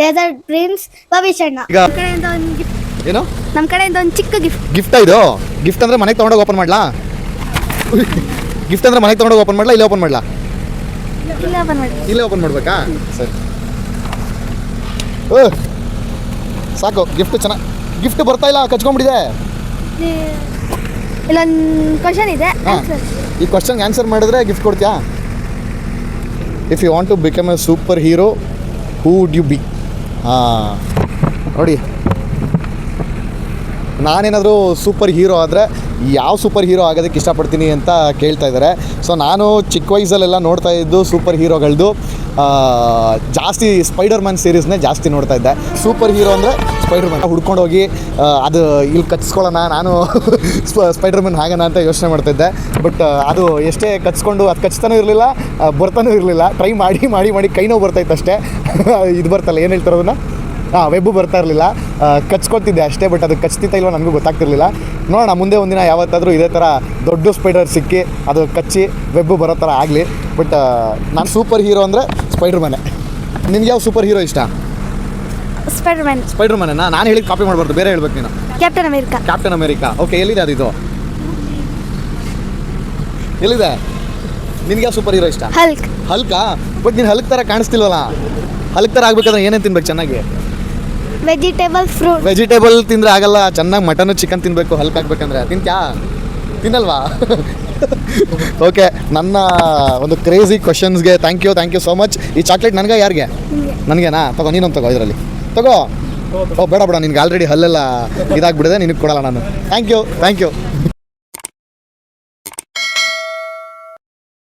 Dessert prince ಭವಿಷ್ಯಣ್ಣ. ಈಗ ಏನು ನಮ್ಮ ಕಡೆಯಿಂದ ಒಂದು ಚಿಕ್ಕ ಗಿಫ್ಟ್. ಗಿಫ್ಟಾ ಇದು? ಗಿಫ್ಟ್ ಅಂದರೆ ಮನೆಗೆ ತೊಗೊಂಡೋಗಿ ಓಪನ್ ಮಾಡಲಾ? ಗಿಫ್ಟ್ ಅಂದರೆ ಮನೆಗೆ ತೊಗೊಂಡೋಗಿ ಓಪನ್ ಮಾಡಲಾ, ಇಲ್ಲೇ ಓಪನ್ ಮಾಡಲಾ? ಇಲ್ಲೇ ಓಪನ್ ಮಾಡಬೇಕಾ? ಸರಿ. ಸಾಕು, ಗಿಫ್ಟ್ ಚೆನ್ನಾಗಿ. ಗಿಫ್ಟ್ ಬರ್ತಾ ಇಲ್ಲ, ಕಚ್ಕೊಂಡ್ಬಿಟ್ಟಿದೆ. ಇಲ್ಲೊಂದು ಕ್ವಶನ್ ಇದೆ, ಈ ಕ್ವಶನ್ಗೆ ಆನ್ಸರ್ ಮಾಡಿದ್ರೆ ಗಿಫ್ಟ್ ಕೊಡ್ತೀಯಾ? If you want to become a super hero who would you be? ನೋಡಿ, ನಾನೇನಾದರೂ ಸೂಪರ್ ಹೀರೋ ಆದರೆ ಯಾವ ಸೂಪರ್ ಹೀರೋ ಆಗೋದಕ್ಕೆ ಇಷ್ಟಪಡ್ತೀನಿ ಅಂತ ಕೇಳ್ತಾ ಇದ್ದಾರೆ. ಸೊ ನಾನು ಚಿಕ್ಕ ವಯಸ್ಸಲ್ಲೆಲ್ಲ ನೋಡ್ತಾ ಇದ್ದು ಸೂಪರ್ ಹೀರೋಗಳದ್ದು ಜಾಸ್ತಿ ಸ್ಪೈಡರ್ ಮ್ಯಾನ್ ಸೀರೀಸ್ನೇ ಜಾಸ್ತಿ ನೋಡ್ತಾ ಇದ್ದೆ. ಸೂಪರ್ ಹೀರೋ ಅಂದರೆ ಸ್ಪೈಡರ್ ಮ್ಯಾನ್. ಹುಡ್ಕೊಂಡೋಗಿ ಅದು ಇಲ್ಲಿ ಕಚ್ಕೊಳ್ಳೋಣ, ನಾನು ಸ್ಪೈಡರ್ ಮ್ಯಾನ್ ಹಾಗೋಣ ಅಂತ ಯೋಚನೆ ಮಾಡ್ತಾಯಿದ್ದೆ. ಬಟ್ ಅದು ಎಷ್ಟೇ ಕಚ್ಕೊಂಡು ಅದು ಕಚ್ತಾನೂ ಇರಲಿಲ್ಲ, ಬರ್ತಾನೂ ಇರಲಿಲ್ಲ. ಟ್ರೈ ಮಾಡಿ ಮಾಡಿ ಮಾಡಿ ಕೈ ನೋವು ಬರ್ತಾಯಿತ್ತು ಅಷ್ಟೇ. ಇದು ಬರ್ತಲ್ಲ, ಏನು ಹೇಳ್ತಾರೆ ಅದನ್ನು, ವೆಬ್ಬು ಬರ್ತಾ ಇರಲಿಲ್ಲ, ಕಚ್ಕೊತಿದ್ದೆ ಅಷ್ಟೇ. ಬಟ್ ಅದು ಕಚ್ತಿತ್ತ ಇಲ್ವ ನನಗೂ ಗೊತ್ತಾಗ್ತಿರ್ಲಿಲ್ಲ. ನೋಡೋಣ, ಮುಂದೆ ಒಂದಿನ ಯಾವತ್ತಾದರೂ ಇದೇ ಥರ ದೊಡ್ಡ ಸ್ಪೈಡರ್ ಸಿಕ್ಕಿ ಅದು ಕಚ್ಚಿ ವೆಬ್ಬು ಬರೋ ಥರ ಆಗಲಿ. ಬಟ್ ನಾನು ಸೂಪರ್ ಹೀರೋ ಅಂದರೆ ಸ್ಪೈಡರ್ ಮ್ಯಾನೇ. ನಿನ್ಗೆ ಯಾವ ಸೂಪರ್ ಹೀರೋ ಇಷ್ಟ? Spider man. ಸ್ಪೈಡರ್ ಮ್ಯಾನೇನಾ? ನಾನು ಹೇಳಿದ ಕಾಪಿ ಮಾಡಬಾರ್ದು, ಬೇರೆ ಹೇಳ್ಬೇಕು ನೀನು. Captain America. Captain America. Okay, ಎಲ್ಲಿದೆ ಅದು? ಎಲ್ಲಿದೆ? ನಿನ್ಗೆ ಯಾವ ಸೂಪರ್ ಹೀರೋ ಇಷ್ಟ? ಹಲ್ಕ್. ಹಲ್ಕಾ? ಬಟ್ ನೀನು ಹಲ್ಕ್ ಥರ ಕಾಣಿಸ್ತಿಲ್ವಲ್ಲ. ಹಲ್ಕ್ ಥರ ಆಗ್ಬೇಕಾದ್ರೆ ಏನೇನು ತಿನ್ಬೇಕು ಚೆನ್ನಾಗಿ? Vegetable, fruit. ವೆಜಿಟೇಬಲ್ ತಿಂದರೆ ಆಗಲ್ಲ, ಚೆನ್ನಾಗಿ ಮಟನು ಚಿಕನ್ ತಿನ್ನಬೇಕು ಹಲ್ಕ್ ಆಗ್ಬೇಕಂದ್ರೆ. ತಿಂತ್ಯಾ? ತಿನ್ನಲ್ವಾ? ಓಕೆ, ನನ್ನ ಒಂದು ಕ್ರೇಜಿ ಕ್ವಶನ್ಸ್ಗೆ ಥ್ಯಾಂಕ್ ಯು ಸೋ ಮಚ್. ಈ ಚಾಕ್ಲೇಟ್ ನನಗೆ ಯಾರಿಗೆ? ನನಗೇನಾ? ತಗೋ, ನೀನೊಂದು ತಗೋ, ಇದರಲ್ಲಿ ತಗೋ. ಬೇಡ ನಿನ್ಗೆ ಆಲ್ರೆಡಿ ಹಲ್ಲೆಲ್ಲ ಇದಾಗ್ಬಿಡಿದೆ, ನಿನಗೆ ಕೊಡಲ್ಲ ನಾನು. Thank you.